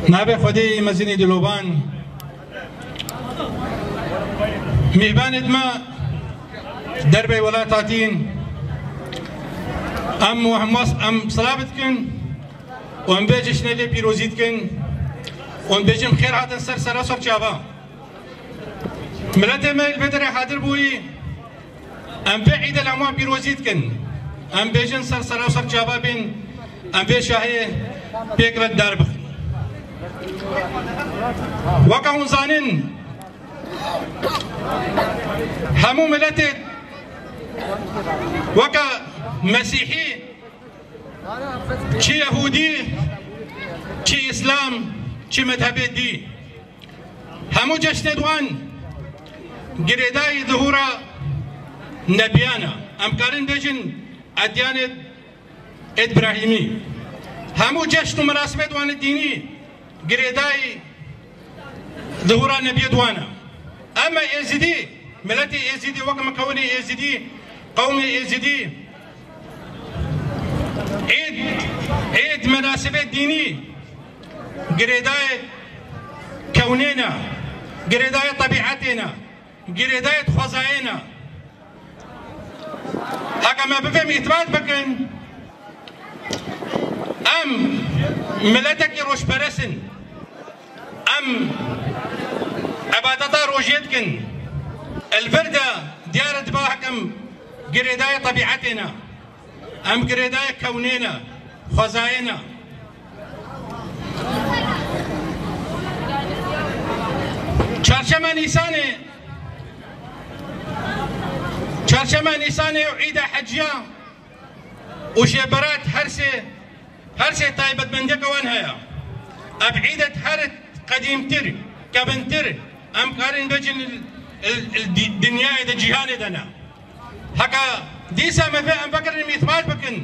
نابه خودی مزینی دلوبان میهباند ما دربی ولاتاتین ام صلابت کن و ام بیجش نلی پیروزید کن و ام بیجم خیر هاتن سر سراسر چابا ملت میل بدر حاضر بوی ام بی عید الاموان پیروزید کن ام بیجن سر سراسر چابا بین ام بی شاهی پیکرد دار بخن وکا هون زانن همو ملت وكا مسيحي شي يهودي شي اسلام شي مذهبي دي همو جشن دوان قريداي ظهورا نبيانا امكارن بيجن اديان ابراهيمي همو جشن مناسبة دوان الديني قريداي ظهورا نبي دوانا اما يزيدي ملتي يزيدي وكا مكوني يزيدي قومي يزيدي عيد مناسبة ديني قريداي كوننا قريداي طبيعتنا قريداي خزاينا هكا ما بفهم إثبات بكن أم ملتك روش برسن أم عبادتا روجيتكن البردة ديار دباحكم قريداي طبيعتنا أم قريداي كوننا خزاينا چارشما نيساني وعيدة حجية وشيبرات هرسي طيبت من ديكوان هيا أبعيدة هرت قديم تر كبن تر أم قارن بجن الدنيا إذا جهان دنا هكا ديسا ما في أم بكر المثبات بكن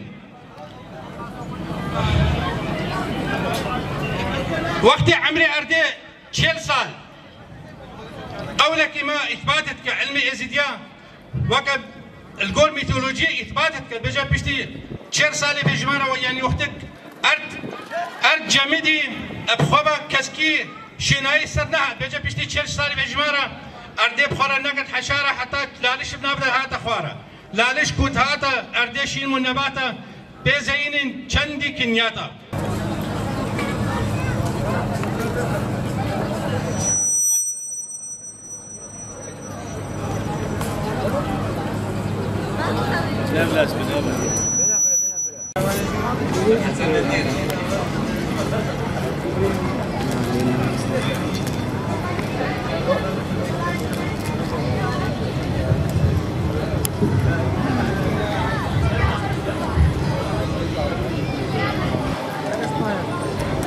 وقت عمري أردي 6 سال قولك ما إثباتت كعلمي يزيديا وقت القول ميثولوجي إثباتت كبجا بشتي 6 سال في جمارة ويعني وقتك أرد جمدي أبخوبا كسكي شناي سرناها بجا بشتي 6 سال في جمارة أردي بخورا نقد حشارة حتى لالش بنابدا هاتا خوارا لالش كوت هاتا أردي شين من نباتا بزينين چندي كنياتا من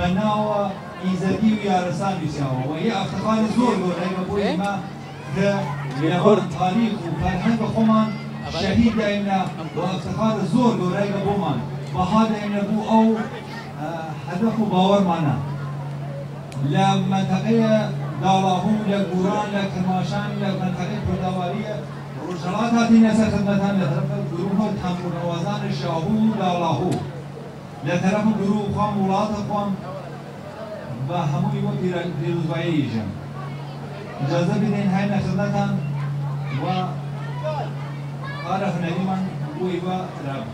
بناوة إيزاقي ويارسان بيساوة وهي افتخار زور لوريك بوي ما لمان تاريخ وفرهنگ خمان شهيد دائمنا وافتخار زور لوريك بومان وهذا دائمنا بو أو هدف باور معنا لمنطقة دالاهو لقوران لكرماشان لمنطقة كردوارية رجلات هاتي نسا خدمتان لطرف گروه تنبور نوازان شاهو دالاهو لطرف گروه خوام مولات خوام و هموی و پیروزبایی ایجم اجازه بدین های نخدمتان و کار هنری من بوی و رب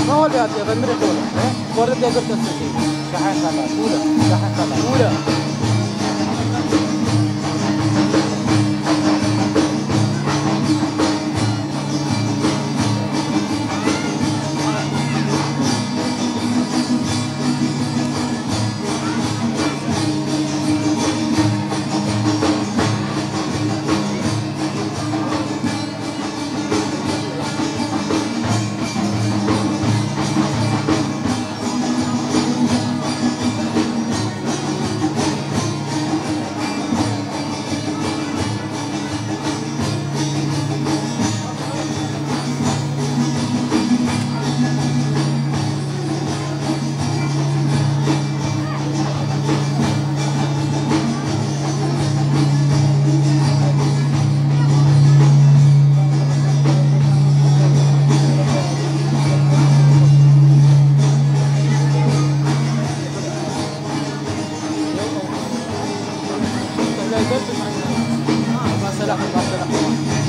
ما هو اللي يغمر الدولة ورد يقدر تستطيع شحن خلاص أولى ما سلام